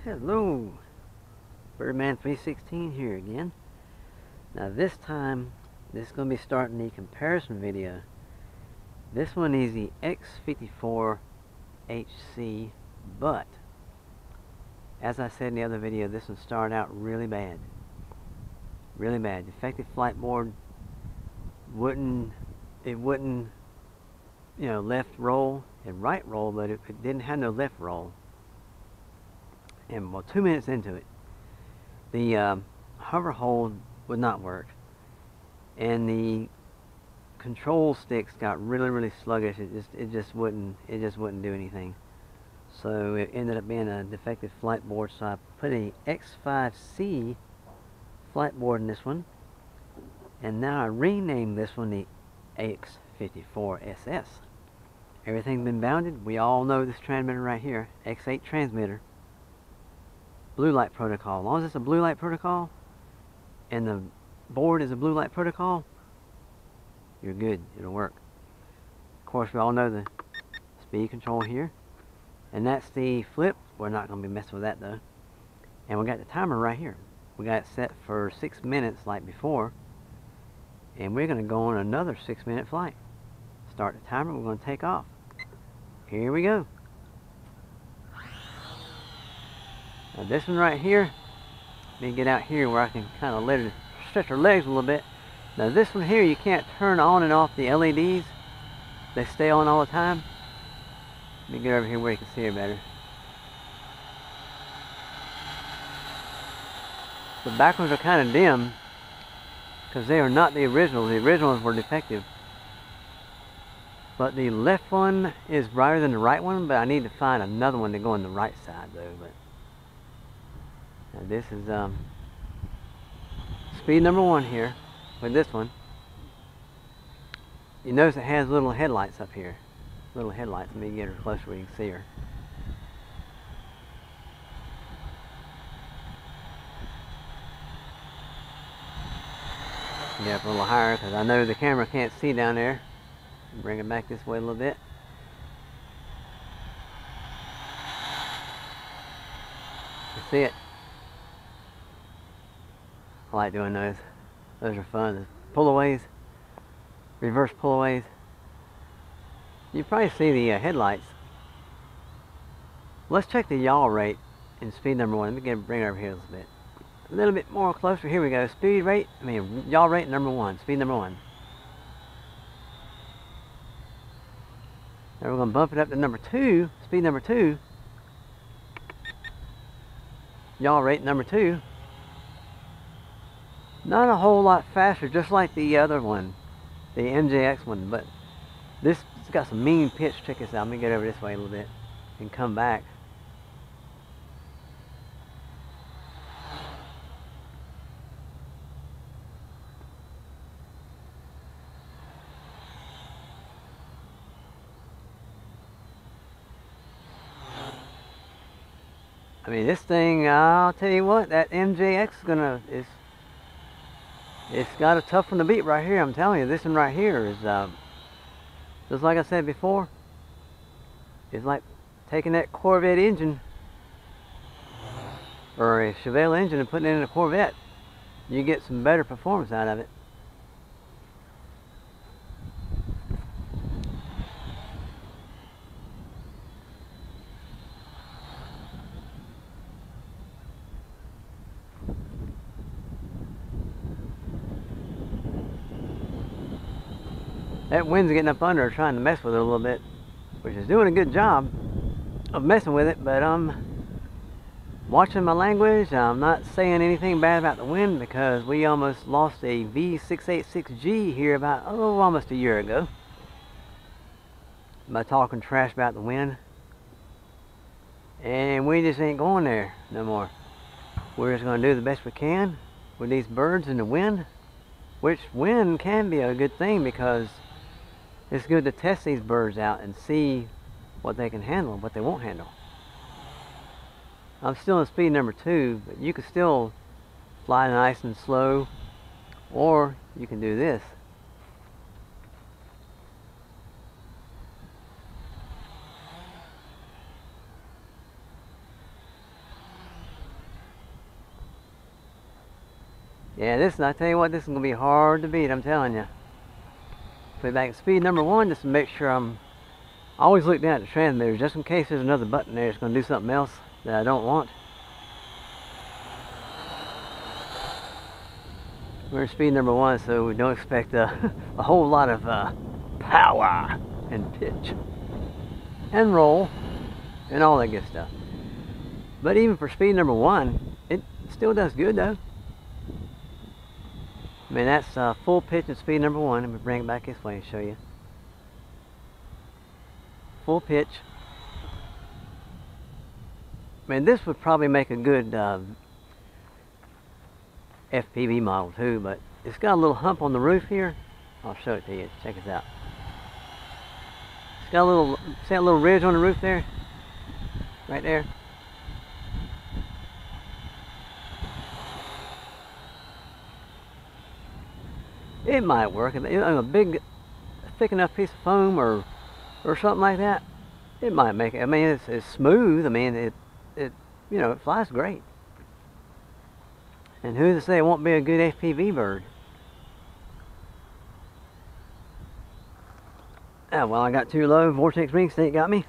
Hello, Birdman 316 here again. Now this time, this is going to be starting the comparison video. This one is the x54 HC, but as I said in the other video, this one started out really bad. Really bad. Defective flight board wouldn't, left roll and right roll, but it didn't have no left roll. And well, 2 minutes into it, the hover hold would not work, and the control sticks got really sluggish. It just wouldn't do anything. So it ended up being a defective flight board. So I put a X5C flight board in this one, and now I renamed this one the x54 SS. Everything's been bounded. We all know this transmitter right here, X8 transmitter. Blue light protocol. As long as it's a blue light protocol and the board is a blue light protocol, you're good. It'll work. Of course, we all know the speed control here, and that's the flip. We're not going to be messing with that though. And we got the timer right here. We got it set for 6 minutes like before, and we're going to go on another 6-minute flight. Start the timer. We're going to take off. Here we go. Now this one right here, let me get out here where I can kind of let her stretch her legs a little bit. Now this one here, you can't turn on and off the LEDs. They stay on all the time. Let me get over here where you can see her better. The back ones are kind of dim because they are not the originals. The originals were defective. But the left one is brighter than the right one, but I need to find another one to go on the right side though. But now this is speed number 1 here with this one. You notice it has little headlights up here. Little headlights. Let me get her closer where you can see her. Get up a little higher because I know the camera can't see down there. Bring it back this way a little bit. You see it? I like doing those. Those are fun. The pullaways, reverse pullaways. You probably see the headlights. Let's check the yaw rate in speed number 1. Let me bring it over here a little bit more closer. Here we go. Yaw rate number 1. Speed number 1. Now we're going to bump it up to number 2. Speed number 2. Yaw rate number 2. Not a whole lot faster, just like the other one, the MJX one, but this has got some mean pitch. Check this out. Let me get over this way a little bit and come back. I mean, this thing, I'll tell you what, that MJX is it's got a tough one to beat right here. I'm telling you, this one right here is, just like I said before, it's like taking that Corvette engine, or a Chevelle engine, and putting it in a Corvette. You get some better performance out of it. That wind's getting up under her, trying to mess with it a little bit, which is doing a good job of messing with it, but I'm watching my language. I'm not saying anything bad about the wind because we almost lost a V686G here about, almost a year ago by talking trash about the wind. And we just ain't going there no more. We're just going to do the best we can with these birds and the wind, which wind can be a good thing because it's good to test these birds out and see what they can handle and what they won't handle. I'm still in speed number 2, but you can still fly nice and slow, or you can do this. Yeah, I tell you what, this is going to be hard to beat, I'm telling you. Put it back at speed number 1 just to make sure I always look down at the transmitter just in case there's another button there that's going to do something else that I don't want. We're at speed number 1, so we don't expect a whole lot of power and pitch and roll and all that good stuff. But even for speed number 1, it still does good though. I mean, that's full pitch and speed number 1. Let me bring it back this way and show you. Full pitch. I mean, this would probably make a good FPV model too, but it's got a little hump on the roof here. I'll show it to you. Check this out. It's got a little, see that little ridge on the roof there? Right there. It might work. A big, thick enough piece of foam or something like that, it might make it. I mean, it's smooth. I mean, it you know, it flies great. And who's to say it won't be a good FPV bird? Ah, well, I got too low. Vortex ring state got me.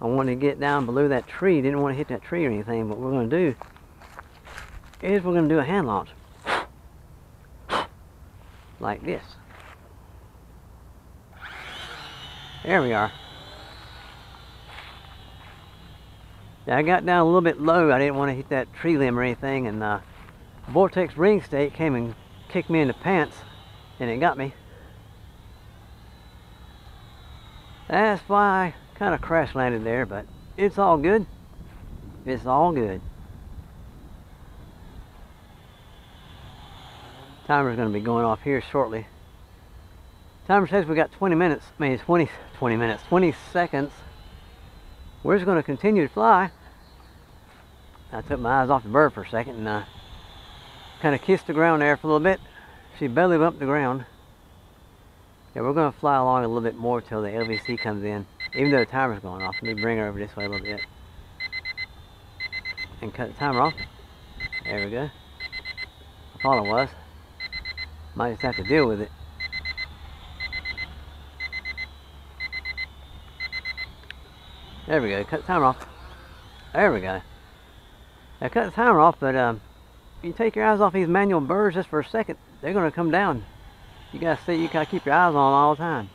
I wanted to get down below that tree. Didn't want to hit that tree or anything. But what we're going to do is we're going to do a hand launch. Like this. There we are. Now, I got down a little bit low. I didn't want to hit that tree limb or anything, and vortex ring state came and kicked me in the pants, and it got me. That's why I kind of crash landed there, but it's all good. It's all good. Timer's going to be going off here shortly. Timer says we got 20 minutes. I mean, 20 seconds. We're just going to continue to fly. I took my eyes off the bird for a second and kind of kissed the ground there for a little bit. She belly bumped the ground. Yeah, we're going to fly along a little bit more till the LVC comes in, even though the timer's going off. Let me bring her over this way a little bit and cut the timer off. There we go. I thought it was. Might just have to deal with it. There we go. Cut the timer off. There we go. I cut the timer off, but you take your eyes off these manual birds just for a second, they're going to come down. You gotta see, you gotta keep your eyes on them all the time.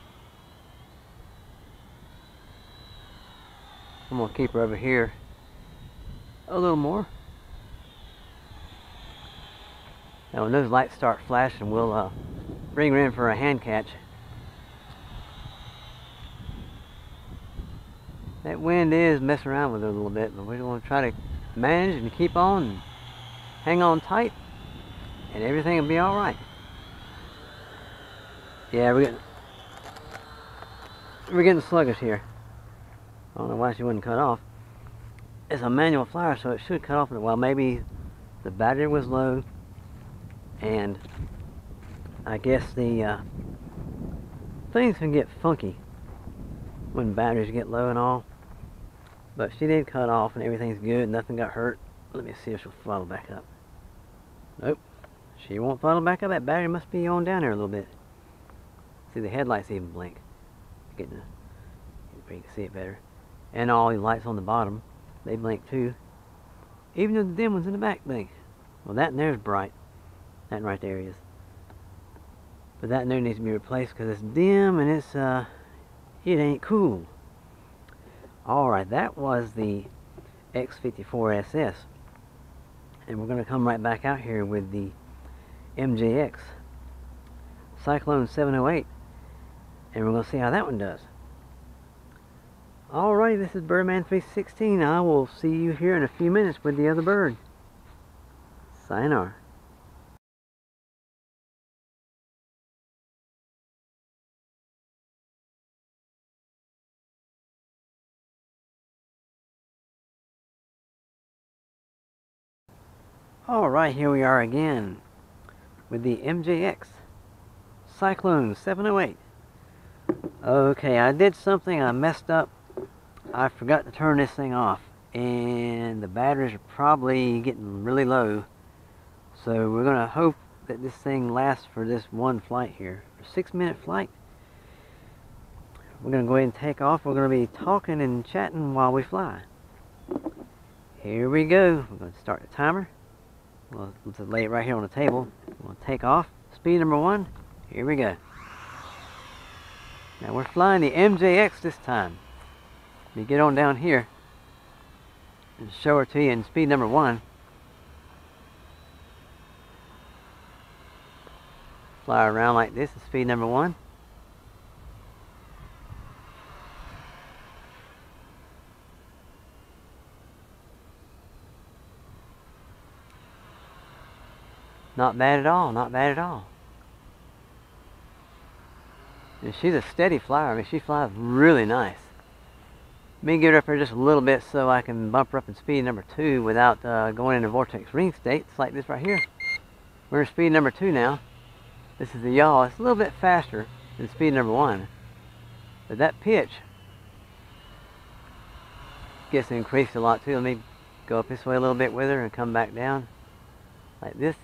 I'm gonna keep her over here a little more. Now when those lights start flashing, we'll bring her in for a hand catch. That wind is messing around with her a little bit, but we're gonna try to manage and keep on and hang on tight, and everything will be all right. Yeah, we're getting sluggish here. I don't know why she wouldn't cut off. It's a manual flyer, so it should cut off in a while. Maybe the battery was low, and I guess the things can get funky when batteries get low and all. But she did cut off, and everything's good. Nothing got hurt. Let me see if she'll throttle back up. Nope, she won't throttle back up. That battery must be on down there a little bit. See, the headlights even blink. You can see it better. And all the lights on the bottom, they blink too. Even the dim ones in the back blink. Well, that in there is bright. That right there is. But that in there needs to be replaced because it's dim and it's it ain't cool. Alright, that was the X54 SS. And we're going to come right back out here with the MJX Cyclone 708. And we're going to see how that one does. Alright, this is Birdman 316. I will see you here in a few minutes with the other bird. Sayonara. Alright, here we are again with the MJX Cyclone 708. Okay, I did something, I messed up. I forgot to turn this thing off, and the batteries are probably getting really low. So we're gonna hope that this thing lasts for this one flight here. For 6-minute flight. We're gonna go ahead and take off. We're gonna be talking and chatting while we fly. Here we go. We're gonna start the timer. We'll just lay it right here on the table. We're gonna take off. Speed number 1. Here we go. Now we're flying the MJX this time. Let me get on down here and show her to you in speed number 1. Fly around like this at speed number 1. Not bad at all, not bad at all. And she's a steady flyer. I mean, she flies really nice. Let me get her up here just a little bit so I can bump her up in speed number 2 without going into vortex ring states like this right here. We're in speed number 2 now. This is the yaw. It's a little bit faster than speed number 1. But that pitch gets increased a lot too. Let me go up this way a little bit with her and come back down like this.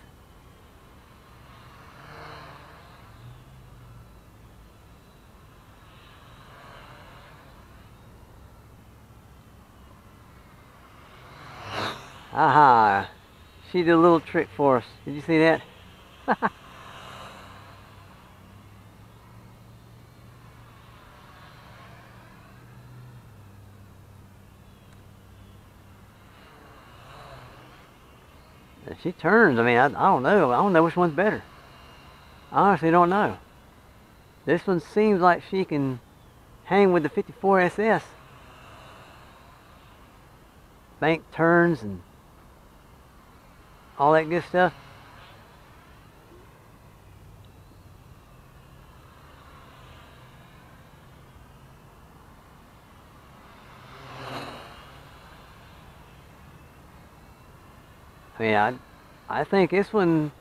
Aha! She did a little trick for us. Did you see that? If she turns, I mean, I don't know. I don't know which one's better. I honestly don't know. This one seems like she can hang with the 54 SS. Bank turns and all that good stuff. I mean, I think this one,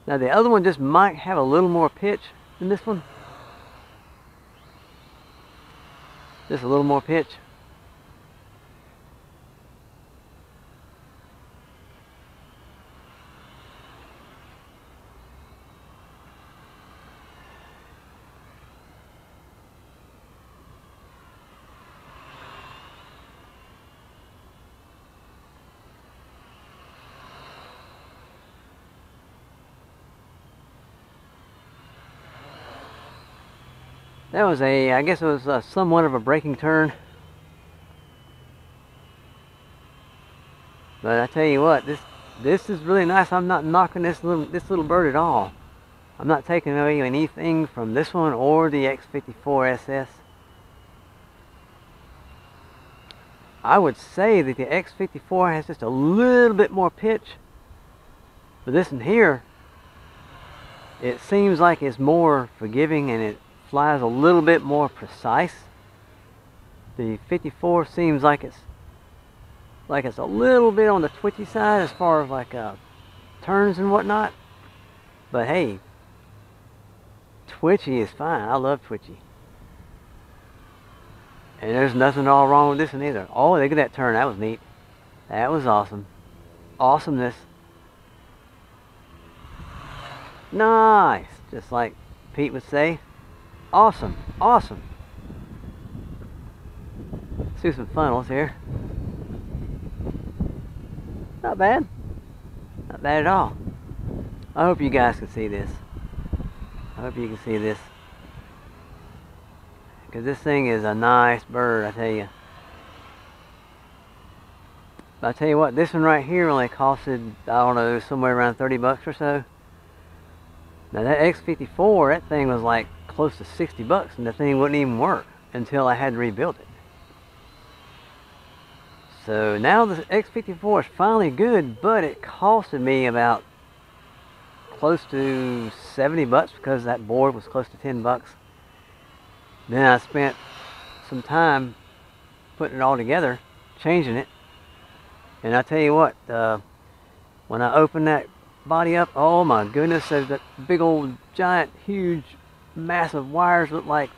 now the other one just might have a little more pitch than this one. Just a little more pitch. That was I guess it was somewhat of a braking turn. But I tell you what, this is really nice. I'm not knocking this little bird at all. I'm not taking away anything from this one or the X54 SS. I would say that the X54 has just a little bit more pitch. But this one here, it seems like it's more forgiving and it flies a little bit more precise. The 54 seems like it's a little bit on the twitchy side as far as like turns and whatnot. But hey, twitchy is fine. I love twitchy. And there's nothing at all wrong with this one either. Oh, look at that turn. That was neat. That was awesome. Awesomeness. Nice. Just like Pete would say. Awesome. Awesome. Let's do some funnels here. Not bad. Not bad at all. I hope you guys can see this. I hope you can see this. Because this thing is a nice bird, I tell you. But I tell you what, this one right here only costed, I don't know, somewhere around 30 bucks or so. Now that X54, that thing was like close to 60 bucks and the thing wouldn't even work until I had to rebuild it. So now the X54 is finally good, but it costed me about close to 70 bucks because that board was close to 10 bucks. Then I spent some time putting it all together, changing it. And I tell you what, when I opened that body up, oh my goodness, there's that big old giant huge massive wires look like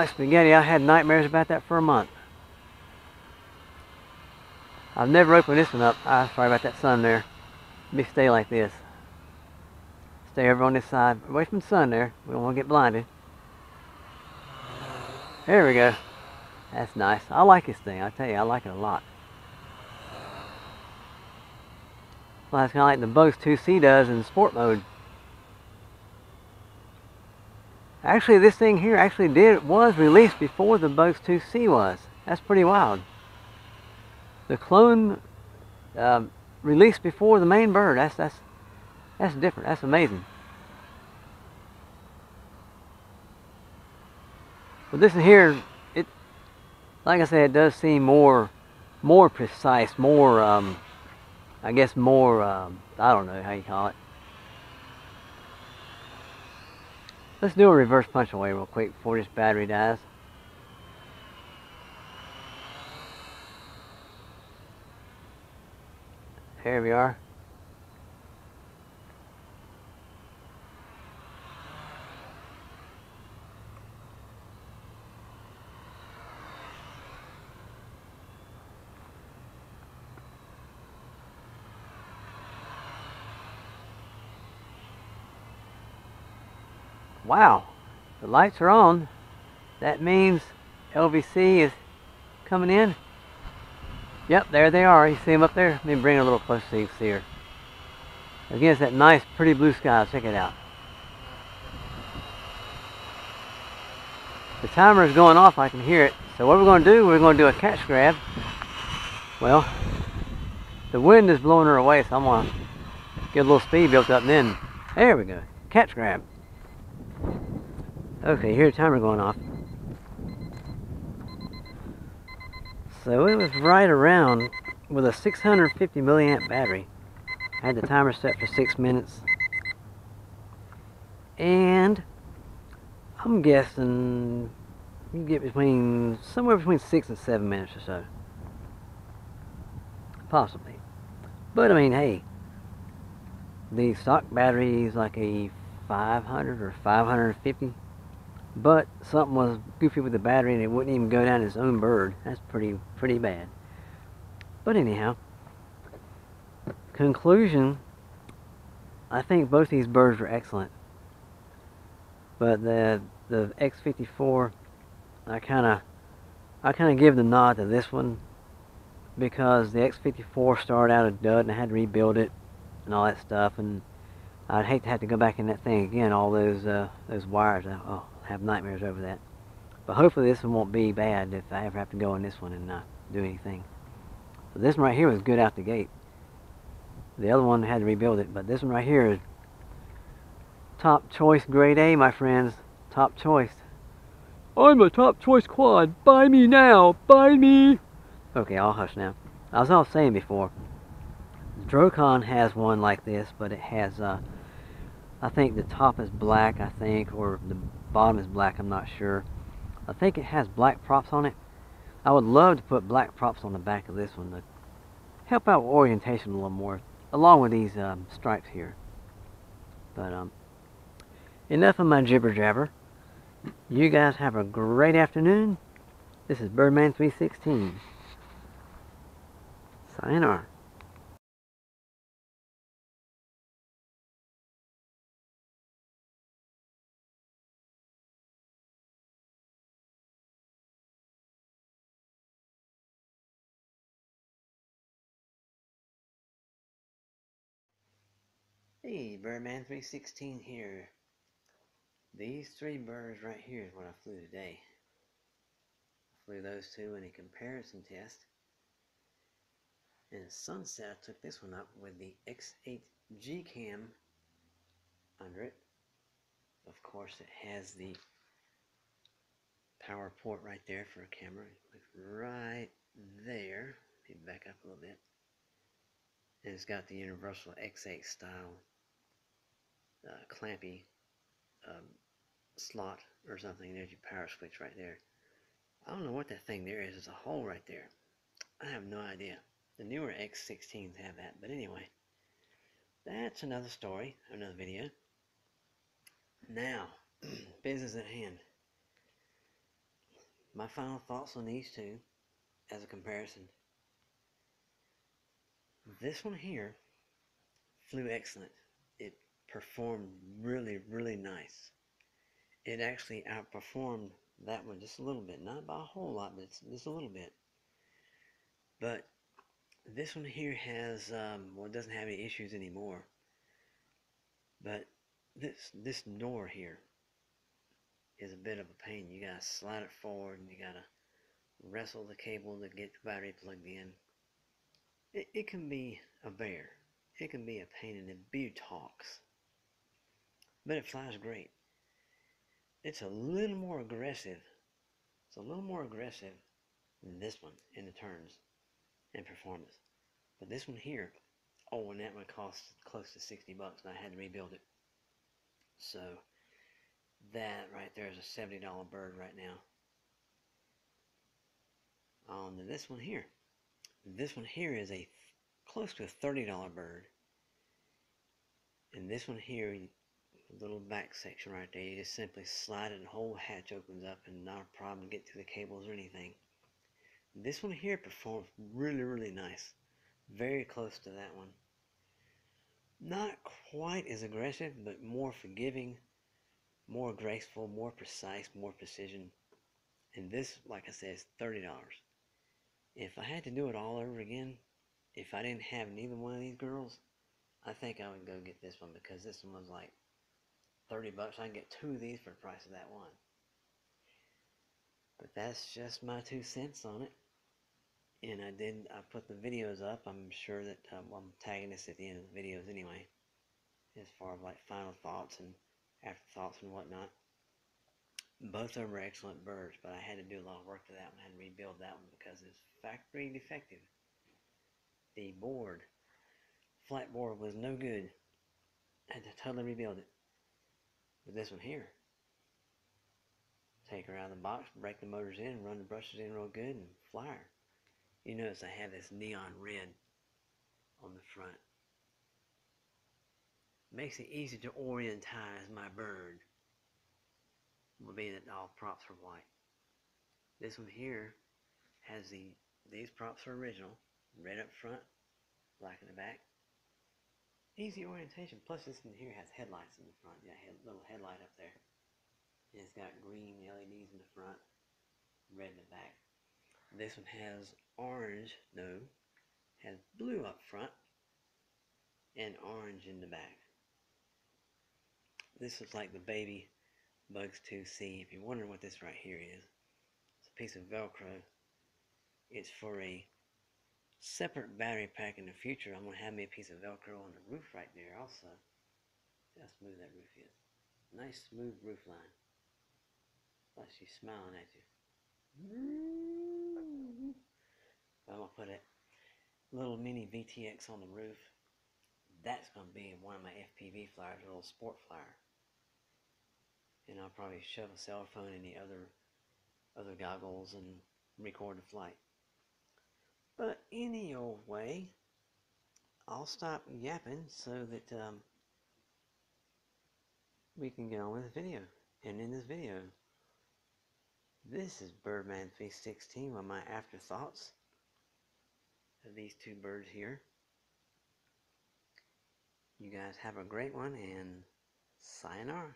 spaghetti. I had nightmares about that for a month. I've never opened this one up. Sorry about that sun there. stay like this. Stay over on this side, away from the sun there. We don't want to get blinded. There we go. That's nice. I like this thing. I tell you, I like it a lot. Well, it's kind of like the Boast 2C does in sport mode. Actually, this thing here was released before the Boast 2C was. That's pretty wild. The clone released before the main bird. That's different. That's amazing. But this here, it, like I said, it does seem more precise, more, I guess more, I don't know how you call it. Let's do a reverse punch away real quick before this battery dies. Here we are. Wow, the lights are on. That means LVC is coming in. Yep, there they are. You see them up there? Let me bring her a little closer so you can see her. Again, it's that nice, pretty blue sky. Check it out. The timer is going off. I can hear it. So what we're going to do, we're going to do a catch grab. Well, the wind is blowing her away, so I'm going to get a little speed built up and then, there we go. Catch grab. Okay, here's the timer going off. So it was right around with a 650 milliamp battery. I had the timer set for 6 minutes. And I'm guessing you get somewhere between 6 and 7 minutes or so. Possibly. But I mean, hey, the stock battery is like a 500 or 550. But something was goofy with the battery and it wouldn't even go down its own bird. That's pretty bad. But anyhow, conclusion, I think both these birds are excellent. But the X54, I kind of give the nod to this one because the X54 started out a dud and I had to rebuild it and all that stuff, and I'd hate to have to go back in that thing again. All those wires. Oh, I have nightmares over that. But hopefully this one won't be bad if I ever have to go in this one and not do anything. So this one right here was good out the gate. The other one had to rebuild it, but this one right here is top choice grade A, my friends. Top choice. I'm a top choice quad. Buy me now. Buy me. Okay, I'll hush now. I was all saying before, Drocon has one like this, but it has, I think the top is black, I think, or the bottom is black, I'm not sure. I think it has black props on it. I would love to put black props on the back of this one to help out with orientation a little more, along with these stripes here. But enough of my jibber jabber. You guys have a great afternoon. This is Birdman 316. Sayonara. Hey, Birdman 316 here. These three birds right here is what I flew today. I flew those two in a comparison test. And at sunset, I took this one up with the X8G cam under it. Of course, it has the power port right there for a camera. Right there. Let me back up a little bit. And it's got the universal X8 style clampy slot or something. There's your power switch right there. I don't know what that thing there is. It's a hole right there. I have no idea. The newer X16s have that. But anyway, that's another story, another video. Now, business at hand. My final thoughts on these two as a comparison. This one here flew excellent. It performed really, really nice. It actually outperformed that one just a little bit. Not by a whole lot, but just a little bit. But this one here has, well, it doesn't have any issues anymore. But this door here is a bit of a pain. You gotta slide it forward and you gotta wrestle the cable to get the battery plugged in. It can be a bear. It can be a pain in the buttocks. But it flies great. It's a little more aggressive. It's a little more aggressive than this one in the turns and performance. But this one here, oh, and that one cost close to 60 bucks and I had to rebuild it. So that right there is a $70 bird right now. On to this one here. This one here is a close to a $30 bird. And this one here, little back section right there, you just simply slide it and the whole hatch opens up and not a problem to get through the cables or anything. This one here performs really, really nice. Very close to that one. Not quite as aggressive, but more forgiving, more graceful, more precise, more precision. And this, like I said, is $30. If I had to do it all over again, if I didn't have neither one of these girls, I think I would go get this one because this one was like 30 bucks. I can get two of these for the price of that one. But that's just my 2 cents on it. And I put the videos up. I'm sure that I'm tagging this at the end of the videos anyway, as far as like final thoughts and afterthoughts and whatnot. Both of them are excellent birds, but I had to do a lot of work to that one. I had to rebuild that one because it's factory defective. The board, flat board, was no good. I had to totally rebuild it. But this one here, take her out of the box, break the motors in, run the brushes in real good, and fly her. You notice I have this neon red on the front. Makes it easy to orientize my bird, being that all props are white. This one here has these props are original, red up front, black in the back. Easy orientation. Plus this one here has headlights in the front. Yeah, a little headlight up there. And it's got green LEDs in the front, red in the back. This one has orange, no, has blue up front and orange in the back. This is like the baby Bugs 2C. If you're wondering what this right here is, it's a piece of Velcro. It's for a separate battery pack in the future. I'm going to have me a piece of Velcro on the roof right there also. See how smooth that roof is. Nice smooth roof line. Like she's smiling at you. I'm going to put a little mini VTX on the roof. That's going to be one of my FPV flyers, a little sport flyer. And I'll probably shove a cell phone in the other goggles and record the flight. But any old way, I'll stop yapping so that we can get on with the video. And in this video, this is Birdman 316 with my afterthoughts of these two birds here. You guys have a great one and sayonara.